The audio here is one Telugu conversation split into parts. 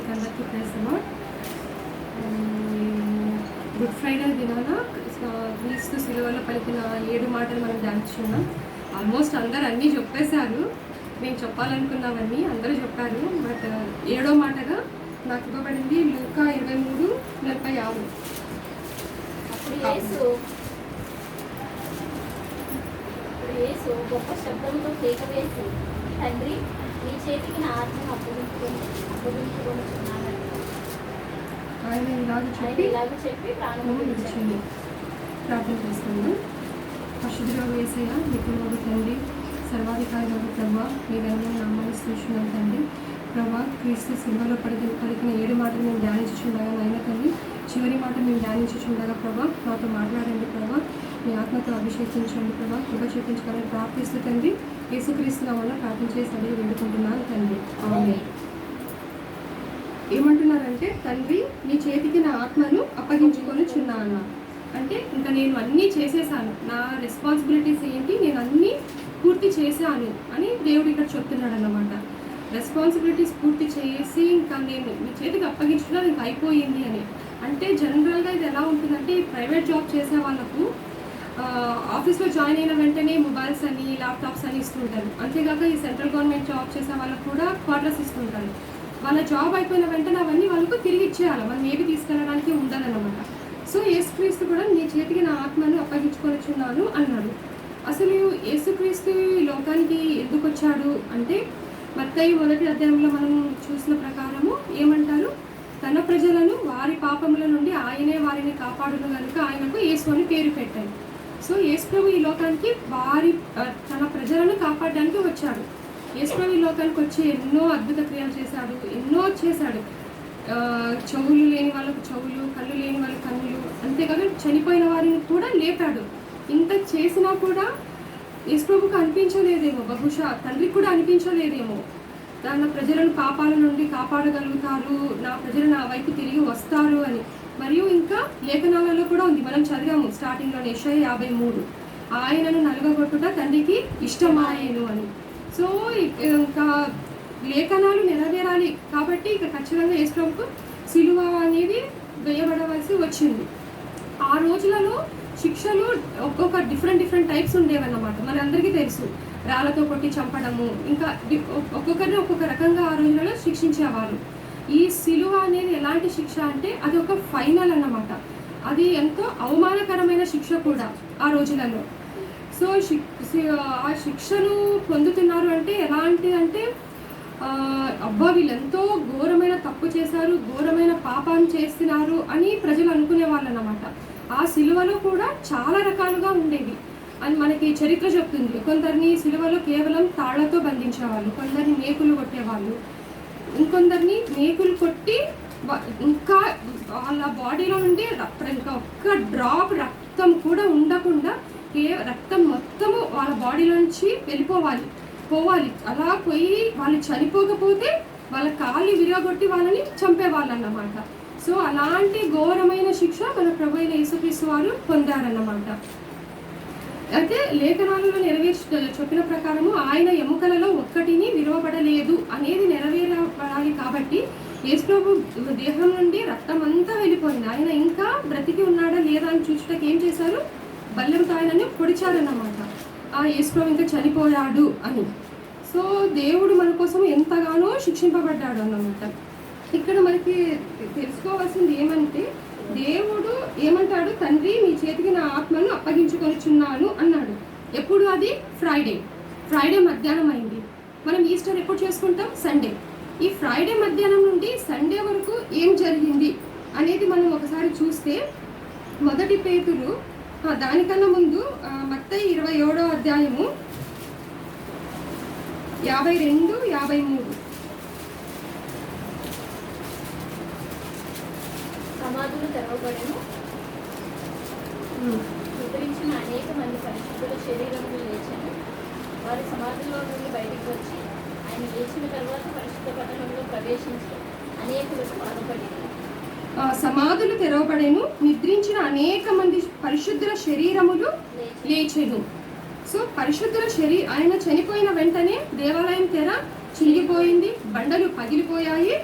మీకు అందరికీ ప్రైజ్ లార్డ్. గుడ్ ఫ్రైడే దినాన క్రీస్తు సిలువలో పలికిన 7 మాటలు మనం ధ్యానించుకున్నాం. ఆల్మోస్ట్ అందరు అన్నీ చెప్పేశారు. మేము చెప్పాలనుకున్నవన్నీ అందరూ చెప్పారు. బట్ 7వ మాటగా నాకు ఇవ్వబడింది లూకా 23:46. యేసు గొప్ప శబ్దంతో కేక వేసి, తండ్రి, నీ చేతికి నా ఆత్మను అప్పగించుకొనుచున్నాను. ఆయన ఇలాగ చెప్పి ప్రాణం విడిచింది. ప్రార్థన చేస్తున్నాను. పరిశుద్ధుడా యేసయ్య, నిపుణుడు తండ్రి, సర్వాధికారి ప్రభా, మీ ఘనమైన నామాన్ని స్తుతిస్తున్నాను తండ్రి. ప్రభా, క్రీస్తు సిలువలో పలికిన 7 మాటలు మేము ధ్యానించుచుండగా నాయన తండ్రి, చివరి మాట మేము ధ్యానించుచుండగా ప్రభా, మాతో మాట్లాడండి ప్రభా, మీ ఆత్మతో అభిషేకించండి ప్రభా, కృప చూపించుకోవాలని ప్రార్థిస్తూ తండ్రి, యేసుక్రీస్తు నామమున ప్రార్థన చేసి అడిగి వేడుకుంటున్నాను తండ్రి. ఆమేన్. ఏమంటున్నారంటే, తండ్రి, నీ చేతికి నా ఆత్మను అప్పగించుకొనుచున్నాను. అంటే ఇంకా నేను అన్నీ చేసేసాను, నా రెస్పాన్సిబిలిటీస్ ఏంటి, నేను అన్నీ పూర్తి చేశాను అని దేవుడు ఇక్కడ చెప్తున్నాడు అన్నమాట. రెస్పాన్సిబిలిటీస్ పూర్తి చేసి ఇంకా నేను మీ చేతికి అప్పగించుకున్నాను, ఇంకా అయిపోయింది అని. అంటే జనరల్గా ఇది ఎలా ఉంటుందంటే, ప్రైవేట్ జాబ్ చేసే వాళ్ళకు ఆఫీస్లో జాయిన్ అయిన వెంటనే మొబైల్స్ అని, ల్యాప్టాప్స్ అని ఇస్తుంటారు. అంతేగాక ఈ సెంట్రల్ గవర్నమెంట్ జాబ్ చేసే వాళ్ళకు కూడా క్వార్టర్స్ ఇస్తుంటారు. వాళ్ళ జాబ్ అయిపోయిన వెంటనే అవన్నీ వాళ్ళకు తిరిగి ఇచ్చేయాలి, మనం ఏవి తీసుకెళ్ళడానికి ఉండదన్నమాట. సో యేసుక్రీస్తు కూడా నీ చేతికి నా ఆత్మను అప్పగించుకొనిచున్నాను అన్నాడు. అసలు యేసుక్రీస్తు లోకానికి ఎందుకు వచ్చాడు అంటే, మత్తయి 1వ అధ్యాయంలో మనం చూసిన ప్రకారము ఏమంటారు, తన ప్రజలను వారి పాపముల నుండి ఆయనే వారిని కాపాడును కనుక ఆయనకు యేసు అని పేరు పెట్టారు. సో యేసు ప్రభు ఈ లోకానికి తన ప్రజలను కాపాడడానికి వచ్చాడు. యేసు ప్రభు ఈ లోకానికి వచ్చి ఎన్నో అద్భుత క్రియలు చేశాడు, ఎన్నో చేశాడు. చెవులు లేని వాళ్ళకు చెవులు, కళ్ళు లేని వాళ్ళకి కన్నులు, అంతేకాదు చనిపోయిన వారిని కూడా లేపాడు. ఇంత చేసినా కూడా యేసు ప్రభుకు అనిపించలేదేమో, బహుశా తండ్రికి కూడా అనిపించలేదేమో, తన ప్రజలను పాపాల నుండి కాపాడగలుగుతారు, నా ప్రజలు నా వైపు తిరిగి వస్తారు అని. మరియు ఇంకా లేఖనాలలో కూడా ఉంది, మనం చదివాము స్టార్టింగ్లో యెషయా 53, ఆయనను నలుగగొట్టుట తండ్రికి ఇష్టమాయను అని. సో ఇంకా లేఖనాలు నెరవేరాలి కాబట్టి ఇక ఖచ్చితంగా యేసు ప్రభుకు సిలువ అనేది వేయబడవలసి వచ్చింది. ఆ రోజులలో శిక్షలు ఒక్కొక్క డిఫరెంట్ టైప్స్ ఉండేవన్నమాట. మనందరికీ తెలుసు, రాళ్ళతో కొట్టి చంపడము, ఇంకా ఒక్కొక్కరిని ఒక్కొక్క రకంగా ఆ రోజులలో శిక్షించేవారు. ఈ సిలువ అనేది ఎలాంటి శిక్ష అంటే, అది ఒక ఫైనల్ అన్నమాట. అది ఎంతో అవమానకరమైన శిక్ష కూడా ఆ రోజులలో. సో ఆ శిక్షను పొందుతున్నారు అంటే ఎలాంటి అంటే, అబ్బా వీళ్ళెంతో ఘోరమైన తప్పు చేశారు, ఘోరమైన పాపాన్ని చేస్తున్నారు అని ప్రజలు అనుకునే వాళ్ళు అన్నమాట. ఆ సిలువలో కూడా చాలా రకాలుగా ఉండేవి అని మనకి చరిత్ర చెప్తుంది. కొందరిని సిలువలో కేవలం తాళ్లతో బంధించేవాళ్ళు, కొందరిని మేకులు కొట్టేవాళ్ళు, ఇంకొందరిని మేకులు కొట్టి ఇంకా వాళ్ళ బాడీలో నుండి ఇంకా ఒక్క డ్రాప్ రక్తం కూడా ఉండకుండా రక్తం మొత్తము వాళ్ళ బాడీలోంచి పోవాలి. అలా పోయి వాళ్ళు చనిపోకపోతే వాళ్ళ కాళ్ళు విరగొట్టి వాళ్ళని చంపేవాళ్ళు అన్నమాట. సో అలాంటి ఘోరమైన శిక్ష మన ప్రభు అయిన యేసుక్రీస్తు వారు పొందారన్నమాట. అయితే లేఖనాలలో చెప్పిన ప్రకారము ఆయన ఎముకలలో ఒక్కటిని విరవబడలేదు అనేది నెరవేరబడాలి. కాబట్టి యేసు ప్రభు దేహం నుండి రక్తం అంతా వెళ్ళిపోయింది. ఆయన ఇంకా బ్రతికి ఉన్నాడా లేదా అని చూచుటకు ఏం చేశారు, బల్లెంతో ఆయనని పొడిచారన్నమాట. ఆ యేసు ప్రభు ఇంకా చనిపోయాడు అని. సో దేవుడు మన కోసం ఎంతగానో శిక్షింపబడ్డాడు అన్నమాట. ఇక్కడ మనకి తెలుసుకోవాల్సింది ఏమంటే, దేవుడు ఏమంటాడు, తండ్రి నీ చేతికి నా ఆత్మను అప్పగించుకొనిచున్నాను అన్నాడు. ఎప్పుడు? అది ఫ్రైడే మధ్యాహ్నం అయింది. మనం ఈస్టర్ ఎప్పుడు చేసుకుంటాం? సండే. ఈ ఫ్రైడే మధ్యాహ్నం నుండి సండే వరకు ఏం జరిగింది అనేది మనం ఒకసారి చూస్తే, 1 పేతురు, దానికన్నా ముందు మత్తయి 27వ అధ్యాయము 52, 53. సమాధులు తెరవబడెను, నిద్రించిన అనేక మంది పరిశుద్ధుల శరీరములు లేచెను. వారి సమాధుల్లో నుండి బయటికి వచ్చి ఆయన లేచిన తర్వాత పరిశుద్ధ పట్టణంలో ప్రవేశించి అనేకులకు బాధపడింది. సమాధులు తెరవబడెను, నిద్రించిన అనేక మంది పరిశుద్ధుల శరీరములు లేచెను. సో పరిశుద్ధుల ఆయన చనిపోయిన వెంటనే దేవాలయం తెర చిరిగిపోయింది, బండలు పగిలిపోయాయి,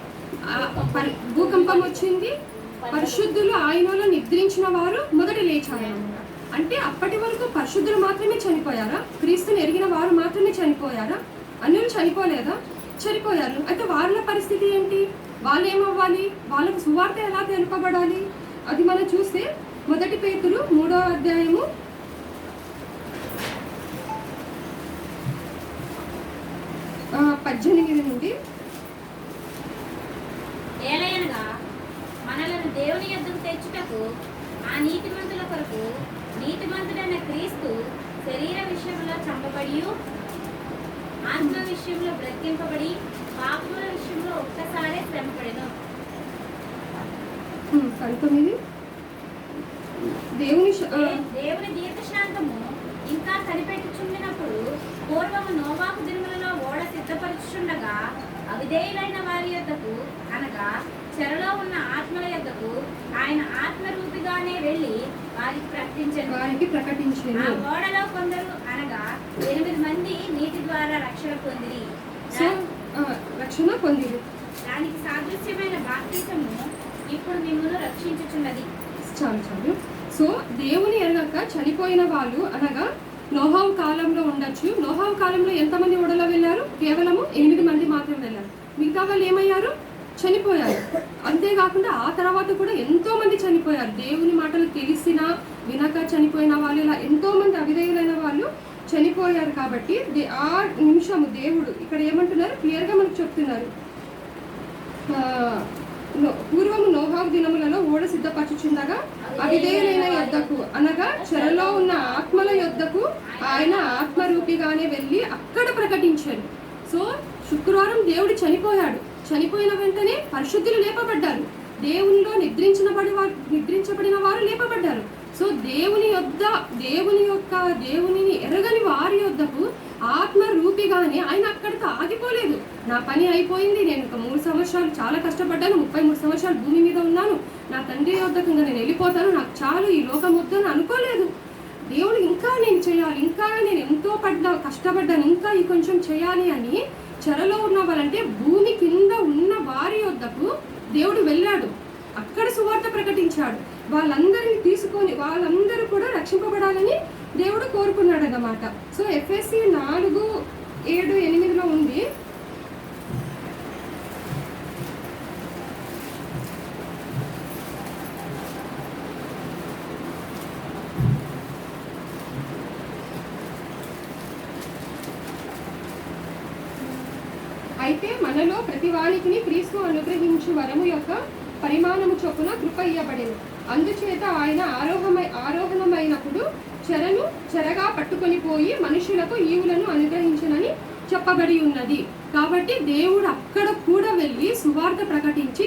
భూకంపం వచ్చింది, పరిశుద్ధులు ఆయనలో నిద్రించిన వారు మొదట లేచారన్నమాట. అంటే అప్పటి వరకు పరిశుద్ధులు మాత్రమే చనిపోయారా? క్రీస్తుని ఎరిగిన వారు మాత్రమే చనిపోయారా? అన్యులు చనిపోలేదా? చనిపోయారు. అయితే వాళ్ళ పరిస్థితి ఏంటి? వాళ్ళు ఏమవ్వాలి? వాళ్ళకు సువార్త ఎలా తెలుపబడాలి? అది మనం చూస్తే 1 పేతురు 3వ అధ్యాయము 18 నుండి. ఏలయనగా మనలను దేవుని యొద్దకు తెచ్చుటకు ఆ నీతిమంతుల కొరకు నీతిమంతుడైన క్రీస్తు శరీర విషయంలో చంపబడి ఆత్మ విషయంలో బ్రతికింపబడి పాపముల విషయంలో ఒక్కసారే శ్రమపడెను. 19 దేవుని దీర్ఘశాంతము ఇంకా కనిపెట్టుచుండినప్పుడు పూర్వము నోవాహు దినములలో ఓడ సిద్ధపరచుచుండగా అవిధేయులైన వారి యొద్దకు అనగా చెరలో ఉన్న ఆత్మల యొద్దకు ఆయన ఆత్మరూపిగానే వెళ్ళి వారికి ప్రకటించెను. ఆ ఓడలో కొందరు అనగా 8 మంది నీటి ద్వారా రక్షణ పొందిరి. దానికి సాదృశ్యమైన బాప్తిసము ఇప్పుడు మిమ్మల్ని రక్షించుచున్నది. చాలు. సో దేవుని ఎరగక చనిపోయిన వాళ్ళు అనగా నోహావు కాలంలో ఉండొచ్చు. నోహావు కాలంలో ఎంతమంది ఓడలో వెళ్ళారు? కేవలము 8 మంది మాత్రం వెళ్ళారు. మిగతా వాళ్ళు ఏమయ్యారు? చనిపోయారు. అంతేకాకుండా ఆ తర్వాత కూడా ఎంతో మంది చనిపోయారు. దేవుని మాటలు తెలిసినా వినక చనిపోయిన వాళ్ళు, ఇలా ఎంతో మంది అవిధేయులైన వాళ్ళు చనిపోయారు. కాబట్టి ఆ నిమిషము దేవుడు ఇక్కడ ఏమంటున్నారు? క్లియర్గా మనకు చెప్తున్నారు. పూర్వము నోహావు దినములలో ఓడ సిద్ధపరచుచుండగా అవిధేయులైన యొద్దకు అనగా చెరలో ఉన్న ఆత్మల యొద్దకు ఆయన ఆత్మరూపిగానే వెళ్ళి అక్కడ ప్రకటించాడు. సో శుక్రవారం దేవుడు చనిపోయాడు. చనిపోయిన వెంటనే పరిశుద్ధులు లేపబడ్డారు. దేవునిలో నిద్రించబడిన వారు లేపబడ్డారు. సో దేవునిని ఎరగని వారి యొద్దకు ఆత్మ రూపిగానే ఆయన అక్కడితో ఆగిపోలేదు. నా పని అయిపోయింది, నేను ఒక 3 సంవత్సరాలు చాలా కష్టపడ్డాను, 33 సంవత్సరాలు భూమి మీద ఉన్నాను, నా తండ్రి యొద్దకు నేను వెళ్ళిపోతాను, నాకు చాలు, ఈ లోకం వద్దని అనుకోలేదు. దేవుడు ఇంకా నేను చేయాలి, ఇంకా నేను ఎంతో కష్టపడ్డాను, ఇంకా ఈ కొంచెం చేయాలి అని చెరలో ఉన్న వాళ్ళంటే భూమి కింద ఉన్న వారి యొద్దకు దేవుడు వెళ్ళాడు. అక్కడ సువార్త ప్రకటించాడు. వాళ్ళందరినీ తీసుకొని వాళ్ళందరూ కూడా రక్షింపబడాలని దేవుడు కోరుకున్నాడు అన్నమాట. సో ఎఫ్ఎస్సి 4:7-8 ఉంది. అయితే మనలో ప్రతి వానికి క్రీస్తు అనుగ్రహించు వరము యొక్క పరిమాణము చొప్పున కృప ఇయ్యబడెను. అందుచేత ఆయన ఆరోహణమైనప్పుడు చెరగా పట్టుకొని పోయి మనుషులకు ఈవులను అనుగ్రహించనని చెప్పబడి ఉన్నది. కాబట్టి దేవుడు అక్కడ కూడా వెళ్ళి సువార్త ప్రకటించి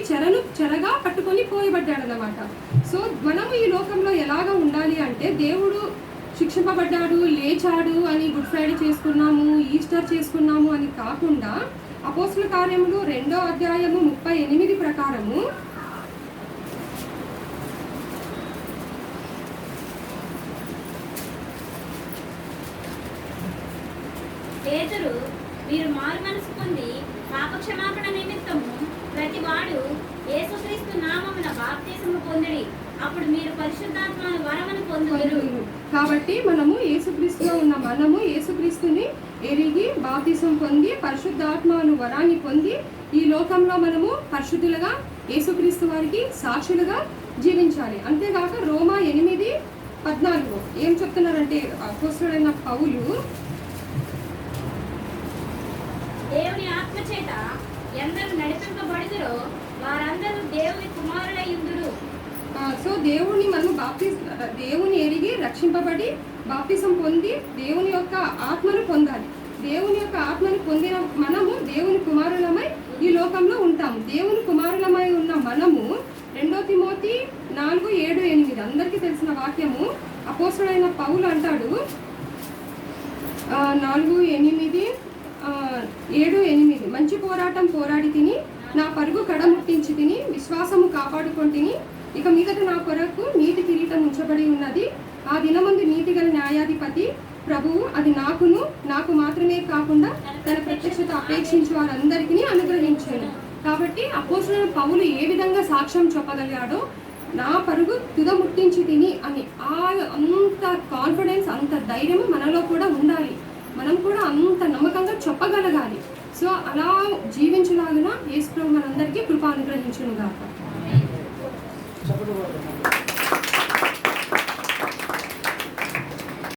చెరగా పట్టుకొని పోయబడ్డాడు అన్నమాట. సో మనము ఈ లోకంలో ఎలాగ ఉండాలి అంటే, దేవుడు శిక్షింపబడ్డాడు, లేచాడు అని గుడ్ ఫ్రైడే చేసుకున్నాము, ఈస్టర్ చేసుకున్నాము అని కాకుండా అపోస్తుల కార్యములు 2వ అధ్యాయము 38 ప్రకారము పేతురు, మీరు మారుమనసు పొంది పాపక్షమాపణ నిమిత్తము ప్రతివాడు యేసుక్రీస్తు నామమున బాప్తిసము పొందిడి, అప్పుడు మీరు పరిశుద్ధాత్మను వరమును పొందుదురు. కాబట్టి మనము యేసుక్రీస్తులో ఉన్న మనము యేసుక్రీస్తుని ఎరిగి బాప్తిసం పొంది పరిశుద్ధాత్మను వరాన్ని పొంది ఈ లోకంలో మనము పరిశుద్ధులుగా యేసుక్రీస్తు వారికి సాక్షులుగా జీవించాలి. అంతేగాక రోమా 8:14 ఏం చెప్తున్నారంటే, అపోస్తలుడైన పౌలు దేవుని ఆత్మ చేత ఎందరూ నడిపింపబడుదురో వారందరూ దేవుని కుమారులై ఉందురు. సో దేవుని ఎరిగి రక్షింపబడి బాప్తిసం పొంది దేవుని యొక్క ఆత్మను పొందాలి. దేవుని యొక్క ఆత్మను పొందిన మనము దేవుని కుమారులమై ఈ లోకంలో ఉంటాము. దేవుని కుమారులమై ఉన్న మనము 2 తిమోతి 4:7-8 అందరికీ తెలిసిన వాక్యము. అపోస్తలుడైన పౌలు అంటాడు 4:7-8 మంచి పోరాటం పోరాడి తిని, నా పరుగు కడముట్టించి తిని, విశ్వాసము కాపాడుకొంటిని. ఇక మీదట నా కొరకు నీతి కిరీటం ఉంచబడి ఉన్నది. ఆ దినమందు నీతిగల న్యాయాధిపతి ప్రభువు అది నాకు మాత్రమే కాకుండా తన ప్రత్యక్షత అపేక్షించే వారందరికీ అనుగ్రహించాను. కాబట్టి అపోస్తలుడైన పౌలు ఏ విధంగా సాక్ష్యం చెప్పగలిగాడో నా పరుగు తుదముట్టించి తిని అని అంత కాన్ఫిడెన్స్, అంత ధైర్యం మనలో కూడా ఉండాలి. మనం కూడా అంత నమ్మకంగా చెప్పగలగాలి. సో అలా జీవించలాగిన యేసు ప్రభు మనందరికీ కృప అనుగ్రహించును గాక.